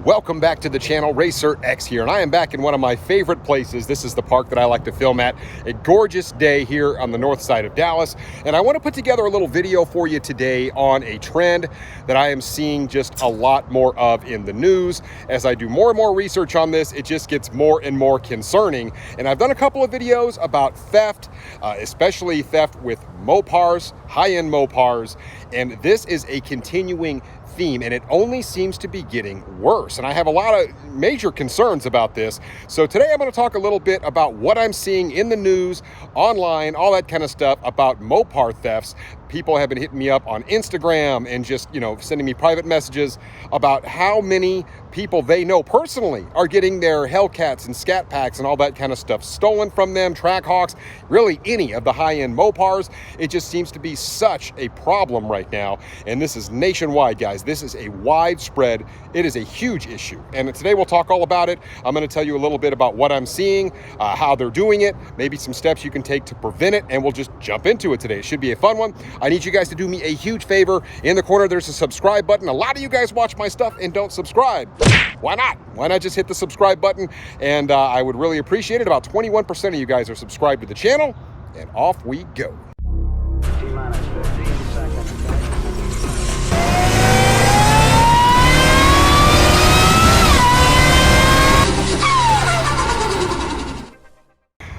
Welcome back to the channel. Racer X here, and I am back in one of my favorite places. This is the park that I like to film at. A gorgeous day here on the north side of Dallas, and I want to put together a little video for you today on a trend that I am seeing just a lot more of in the news. As I do more and more research on this, it just gets more and more concerning, and I've done a couple of videos about theft, especially theft with Mopars, high-end Mopars, and this is a continuing theme, and it only seems to be getting worse. And I have a lot of major concerns about this. So today I'm going to talk a little bit about what I'm seeing in the news, online, all that kind of stuff about Mopar thefts. People have been hitting me up on Instagram and just, sending me private messages about how many people they know personally are getting their Hellcats and Scatpacks and all that kind of stuff stolen from them, Trackhawks, really any of the high-end Mopars. It just seems to be such a problem right now. And this is nationwide, guys. This is a widespread, it is a huge issue. And today we'll talk all about it. I'm going to tell you a little bit about what I'm seeing, how they're doing it, maybe some steps you can take to prevent it, and we'll just jump into it today. It should be a fun one. I need you guys to do me a huge favor. In the corner, there's a subscribe button. A lot of you guys watch my stuff and don't subscribe. Why not? Why not just hit the subscribe button? And I would really appreciate it. About 21% of you guys are subscribed to the channel, and off we go. T-minus 15 seconds.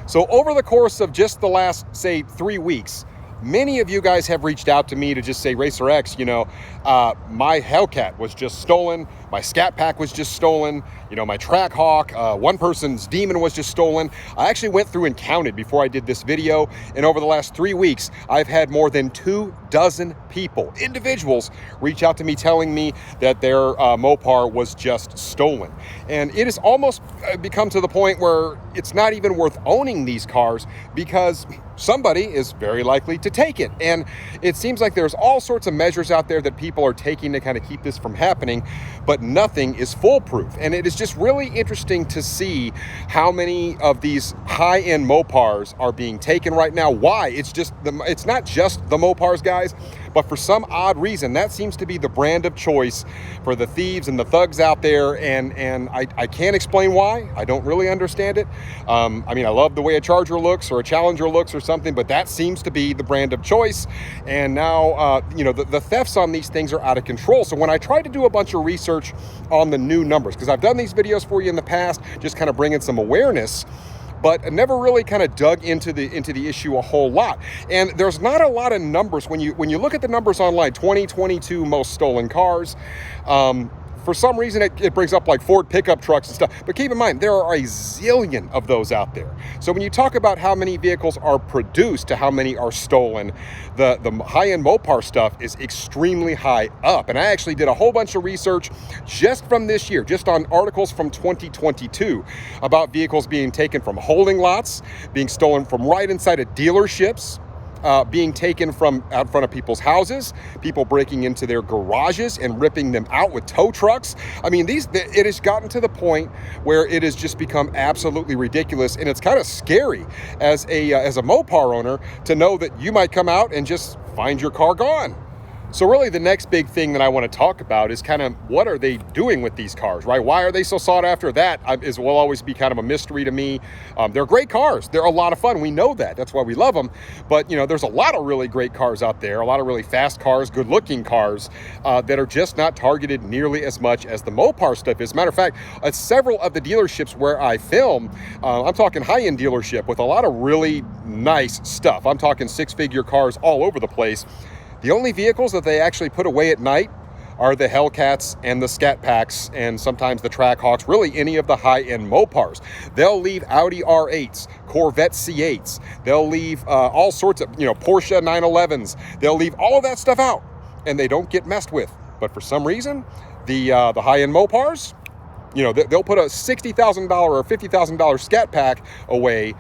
So over the course of just the last, say, 3 weeks, many of you guys have reached out to me to just say, Racer X, my Hellcat was just stolen. My Scatpack was just stolen. My Trackhawk, one person's Demon was just stolen. I actually went through and counted before I did this video. And over the last 3 weeks, I've had more than 24 people, individuals, reach out to me telling me that their Mopar was just stolen. And it has almost become to the point where it's not even worth owning these cars because somebody is very likely to take it. And it seems like there's all sorts of measures out there that people are taking to kind of keep this from happening, but nothing is foolproof. And it is just really interesting to see how many of these high-end Mopars are being taken right now. Why? It's not just the Mopars, guys, but for some odd reason, that seems to be the brand of choice for the thieves and the thugs out there. And I can't explain why. I don't really understand it. I love the way a Charger looks or a Challenger looks or something, but that seems to be the brand of choice. And now, the thefts on these things are out of control. So when I tried to do a bunch of research on the new numbers, because I've done these videos for you in the past, just kind of bringing some awareness, but I never really kind of dug into the issue a whole lot. And there's not a lot of numbers when you look at the numbers online. 2022 most stolen cars. For some reason, it brings up like Ford pickup trucks and stuff. But keep in mind, there are a zillion of those out there. So when you talk about how many vehicles are produced to how many are stolen, the high-end Mopar stuff is extremely high up. And I actually did a whole bunch of research just from this year, just on articles from 2022 about vehicles being taken from holding lots, being stolen from right inside of dealerships, being taken from out front of people's houses, people breaking into their garages and ripping them out with tow trucks. It has gotten to the point where it has just become absolutely ridiculous, and it's kind of scary as a Mopar owner to know that you might come out and just find your car gone. So really the next big thing that I want to talk about is kind of what are they doing with these cars, right? Why are they so sought after? That will always be kind of a mystery to me. They're great cars. They're a lot of fun. We know that. That's why we love them. But, there's a lot of really great cars out there, a lot of really fast cars, good-looking cars that are just not targeted nearly as much as the Mopar stuff is. Matter of fact, at several of the dealerships where I film, I'm talking high-end dealership with a lot of really nice stuff. I'm talking six-figure cars all over the place. The only vehicles that they actually put away at night are the Hellcats and the Scatpacks and sometimes the Trackhawks, really any of the high-end Mopars. They'll leave Audi R8s, Corvette C8s. They'll leave all sorts of, Porsche 911s. They'll leave all of that stuff out, and they don't get messed with. But for some reason, the high-end Mopars, they'll put a $60,000 or $50,000 Scat Pack away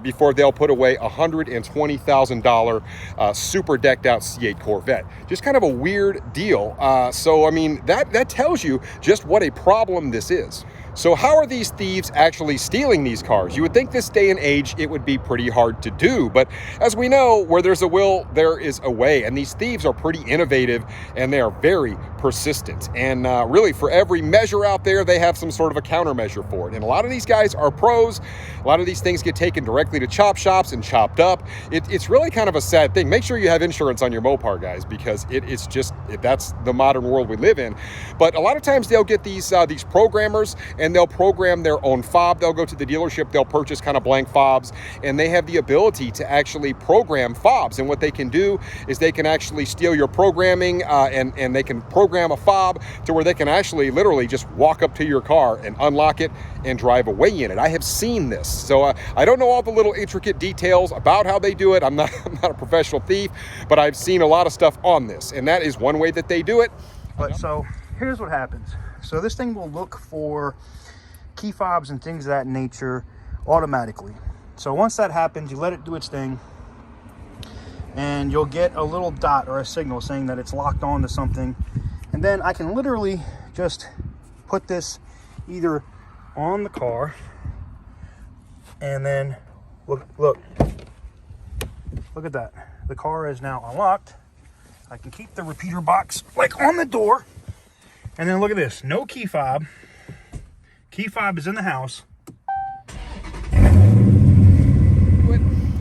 before they'll put away a $120,000 super decked out C8 Corvette. Just kind of a weird deal. That tells you just what a problem this is. So how are these thieves actually stealing these cars? You would think this day and age it would be pretty hard to do, but as we know, where there's a will, there is a way, and these thieves are pretty innovative and they are very persistent. And really, for every measure out there, they have some sort of a countermeasure for it. And a lot of these guys are pros. A lot of these things get taken directly to chop shops and chopped up. It's really kind of a sad thing. Make sure you have insurance on your Mopar, guys, because it's just, that's the modern world we live in. But a lot of times they'll get these programmers and they'll program their own fob. They'll go to the dealership, they'll purchase kind of blank fobs, and they have the ability to actually program fobs. And what they can do is they can actually steal your programming and they can program a fob to where they can actually literally just walk up to your car and unlock it and drive away in it. I have seen this. So I don't know all the little intricate details about how they do it. I'm not a professional thief, but I've seen a lot of stuff on this, and that is one way that they do it. But so here's what happens. So this thing will look for key fobs and things of that nature automatically. So once that happens, you let it do its thing, and you'll get a little dot or a signal saying that it's locked on to something. And then I can literally just put this either on the car, and then look at that. The car is now unlocked. I can keep the repeater box like on the door. And then look at this, no key fob. Key fob is in the house.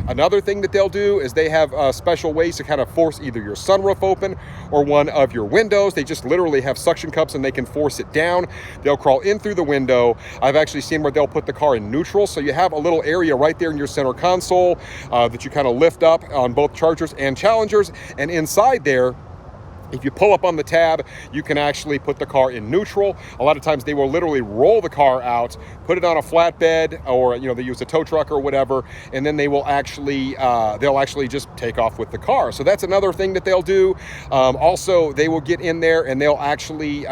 Another thing that they'll do is they have special ways to kind of force either your sunroof open or one of your windows. They just literally have suction cups and they can force it down. They'll crawl in through the window. I've actually seen where they'll put the car in neutral. So you have a little area right there in your center console that you kind of lift up on both Chargers and Challengers. And inside there, if you pull up on the tab, you can actually put the car in neutral. A lot of times they will literally roll the car out, put it on a flatbed, or they use a tow truck or whatever, and then they will actually they'll actually just take off with the car. So that's another thing that they'll do. Also, they will get in there and they'll actually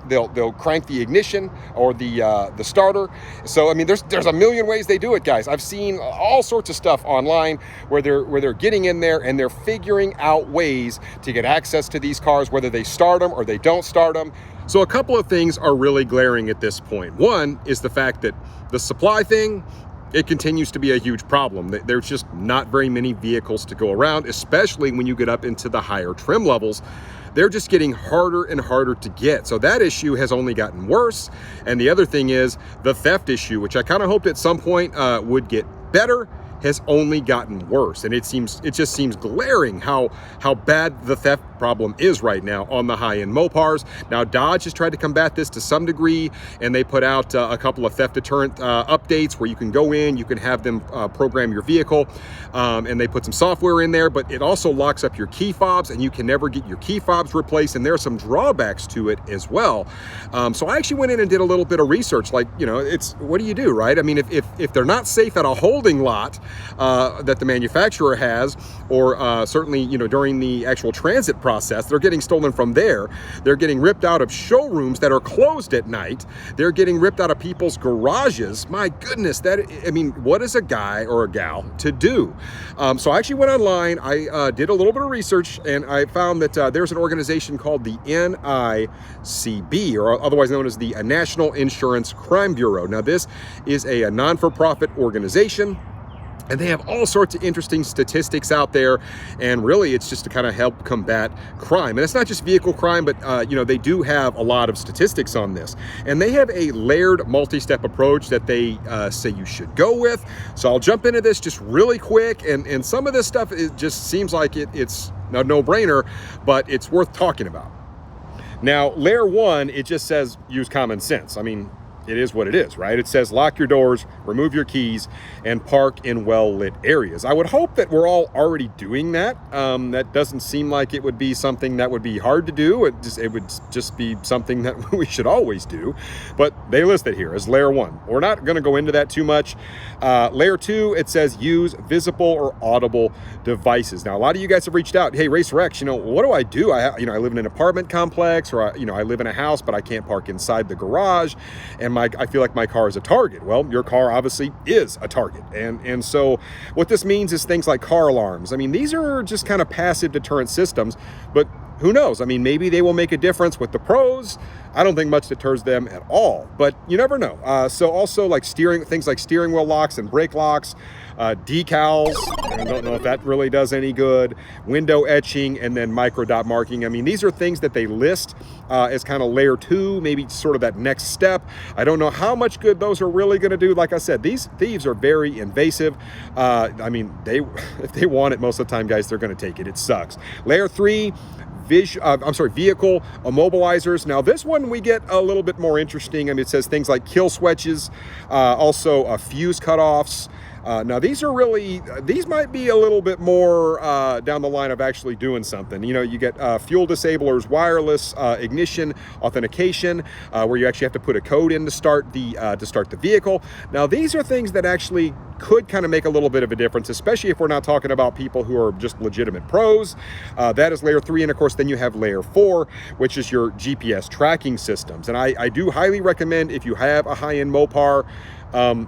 they'll crank the ignition or the starter. So I mean, there's a million ways they do it, guys. I've seen all sorts of stuff online where they're getting in there and they're figuring out ways to get access to these cars, whether they start them or they don't start them. So a couple of things are really glaring at this point. One is the fact that the supply thing, it continues to be a huge problem. There's just not very many vehicles to go around, especially when you get up into the higher trim levels. They're just getting harder and harder to get. So that issue has only gotten worse. And the other thing is the theft issue, which I kind of hoped at some point would get better, has only gotten worse. And it just seems glaring how bad the theft problem is right now on the high-end Mopars. Now, Dodge has tried to combat this to some degree, and they put out a couple of theft deterrent updates where you can go in, you can have them program your vehicle, and they put some software in there, but it also locks up your key fobs, and you can never get your key fobs replaced, and there are some drawbacks to it as well. So I actually went in and did a little bit of research, like, it's, what do you do, right? I mean, if they're not safe at a holding lot that the manufacturer has, or certainly, during the actual transit process, they're getting stolen from there. They're getting ripped out of showrooms that are closed at night. They're getting ripped out of people's garages. My goodness, what is a guy or a gal to do? So I actually went online. I did a little bit of research, and I found that there's an organization called the NICB, or otherwise known as the National Insurance Crime Bureau. Now, this is a non-for-profit organization, and they have all sorts of interesting statistics out there, and really it's just to kind of help combat crime. And it's not just vehicle crime, but they do have a lot of statistics on this. And they have a layered multi-step approach that they say you should go with. So I'll jump into this just really quick, and some of this stuff, it just seems like it's a no-brainer, but it's worth talking about. Now, layer one, it just says use common sense. I mean, it is what it is, right? It says lock your doors, remove your keys, and park in well-lit areas. I would hope that we're all already doing that. That doesn't seem like it would be something that would be hard to do. It would just be something that we should always do. But they list it here as layer one. We're not going to go into that too much. Layer two, it says use visible or audible devices. Now, a lot of you guys have reached out. Hey, Racer X, what do I do? I live in an apartment complex, or I live in a house, but I can't park inside the garage, and I feel like my car is a target. Well, your car obviously is a target. And so what this means is things like car alarms. I mean, these are just kind of passive deterrent systems, but who knows? I mean, maybe they will make a difference with the pros. I don't think much deters them at all, but you never know. So also like things like steering wheel locks and brake locks, decals, I don't know if that really does any good, window etching, and then micro dot marking. I mean, these are things that they list as kind of layer 2, maybe sort of that next step. I don't know how much good those are really going to do. Like I said, these thieves are very invasive. I mean, if they want it most of the time, guys, they're going to take it. It sucks. Layer 3, vehicle immobilizers. Now this one we get a little bit more interesting. I mean, it says things like kill switches, also fuse cutoffs. Now these might be a little bit more down the line of actually doing something. You know, you get fuel disablers, wireless ignition authentication, where you actually have to put a code in to start the vehicle. Now these are things that actually could kind of make a little bit of a difference, especially if we're not talking about people who are just legitimate pros. That is layer 3, and of course then you have layer 4, which is your GPS tracking systems. And I do highly recommend, if you have a high-end Mopar,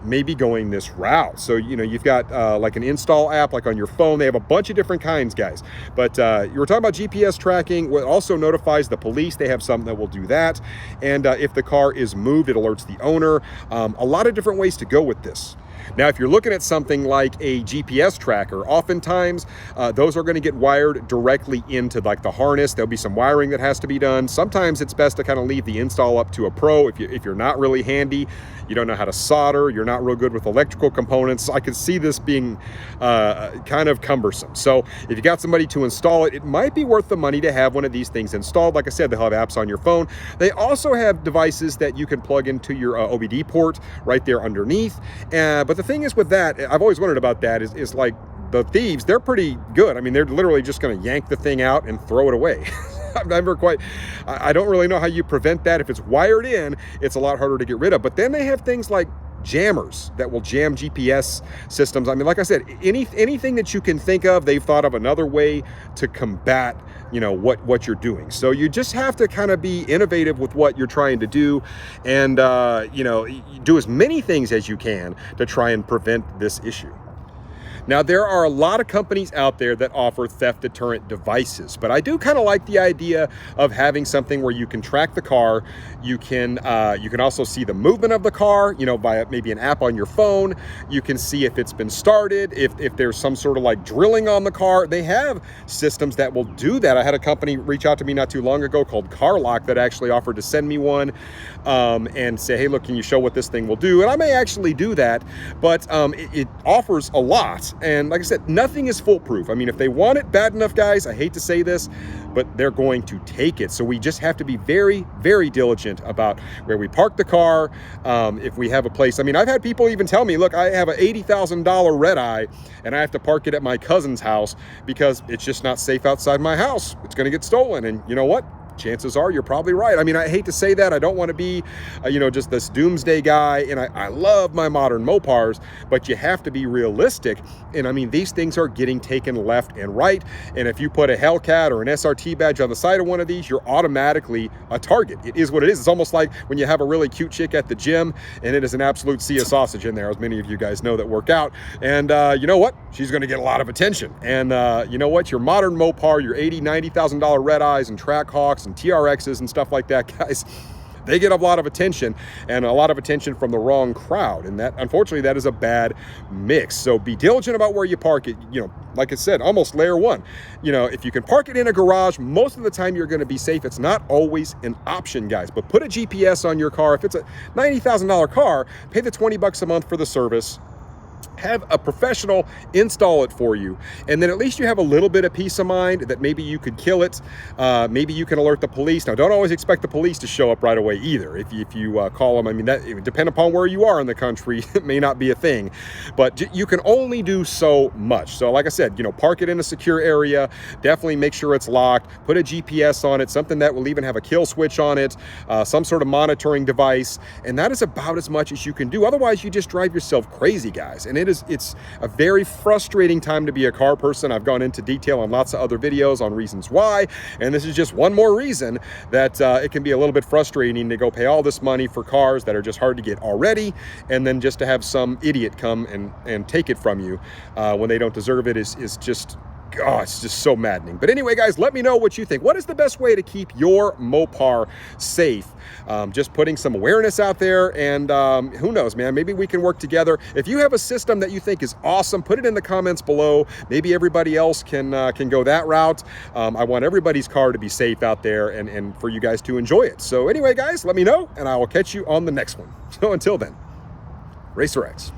maybe going this route. So, you know, you've got like an install app, like on your phone. They have a bunch of different kinds, guys. But you were talking about GPS tracking. It also notifies the police. They have something that will do that. And if the car is moved, it alerts the owner. A lot of different ways to go with this. Now, if you're looking at something like a GPS tracker, oftentimes those are going to get wired directly into like the harness. There'll be some wiring that has to be done. Sometimes it's best to kind of leave the install up to a pro. If you're not really handy, you don't know how to solder, you're not real good with electrical components, I could see this being kind of cumbersome. So if you got somebody to install it, it might be worth the money to have one of these things installed. Like I said, they'll have apps on your phone. They also have devices that you can plug into your OBD port right there underneath. But the thing is with that, I've always wondered about that, is like the thieves, they're pretty good. I mean, they're literally just going to yank the thing out and throw it away. I don't really know how you prevent that. If it's wired in, it's a lot harder to get rid of. But then they have things like jammers that will jam GPS systems. I mean, like I said, anything that you can think of, they've thought of another way to combat, you know, what you're doing. So you just have to kind of be innovative with what you're trying to do, and you know, do as many things as you can to try and prevent this issue. Now, there are a lot of companies out there that offer theft deterrent devices, but I do kind of like the idea of having something where you can track the car. You can also see the movement of the car, you know, via maybe an app on your phone. You can see if it's been started, if there's some sort of like drilling on the car. They have systems that will do that. I had a company reach out to me not too long ago called CarLock that actually offered to send me one and say, hey, look, can you show what this thing will do? And I may actually do that, but it offers a lot. And like I said, nothing is foolproof. I mean, if they want it bad enough, guys, I hate to say this, but they're going to take it. So we just have to be very, very diligent about where we park the car. If we have a place, I mean, I've had people even tell me, look, I have an $80,000 red eye and I have to park it at my cousin's house because it's just not safe outside my house. It's going to get stolen. And you know what? Chances are you're probably right. I mean, I hate to say that. I don't want to be, you know, just this doomsday guy. And I love my modern Mopars, but you have to be realistic. And I mean, these things are getting taken left and right. And if you put a Hellcat or an SRT badge on the side of one of these, you're automatically a target. It is what it is. It's almost like when you have a really cute chick at the gym and it is an absolute sea of sausage in there, as many of you guys know that work out. And you know what? She's going to get a lot of attention. And you know what? Your modern Mopar, your $80,000, $90,000 red eyes and Trackhawks and TRXs and stuff like that, guys, they get a lot of attention, and a lot of attention from the wrong crowd. And that, unfortunately, that is a bad mix. So be diligent about where you park it. You know, like I said, almost layer 1. You know, if you can park it in a garage, most of the time you're going to be safe. It's not always an option, guys, but put a GPS on your car. If it's a $90,000 car, pay the $20 a month for the service. Have a professional install it for you, and then at least you have a little bit of peace of mind that maybe you could kill it. Maybe you can alert the police. Now, don't always expect the police to show up right away either. If you call them, I mean, that depending upon where you are in the country, it may not be a thing, but you can only do so much. So like I said, you know, park it in a secure area. Definitely make sure it's locked. Put a GPS on it, something that will even have a kill switch on it, some sort of monitoring device, and that is about as much as you can do. Otherwise, you just drive yourself crazy, guys. And it's a very frustrating time to be a car person. I've gone into detail on lots of other videos on reasons why, and this is just one more reason that it can be a little bit frustrating to go pay all this money for cars that are just hard to get already, and then just to have some idiot come and take it from you when they don't deserve it is just oh, it's just so maddening. But anyway, guys, let me know what you think. What is the best way to keep your Mopar safe? Just putting some awareness out there, and who knows, man, maybe we can work together. If you have a system that you think is awesome, put it in the comments below. Maybe everybody else can go that route. I want everybody's car to be safe out there, and for you guys to enjoy it. So anyway, guys, let me know, and I will catch you on the next one. So until then, Racer X.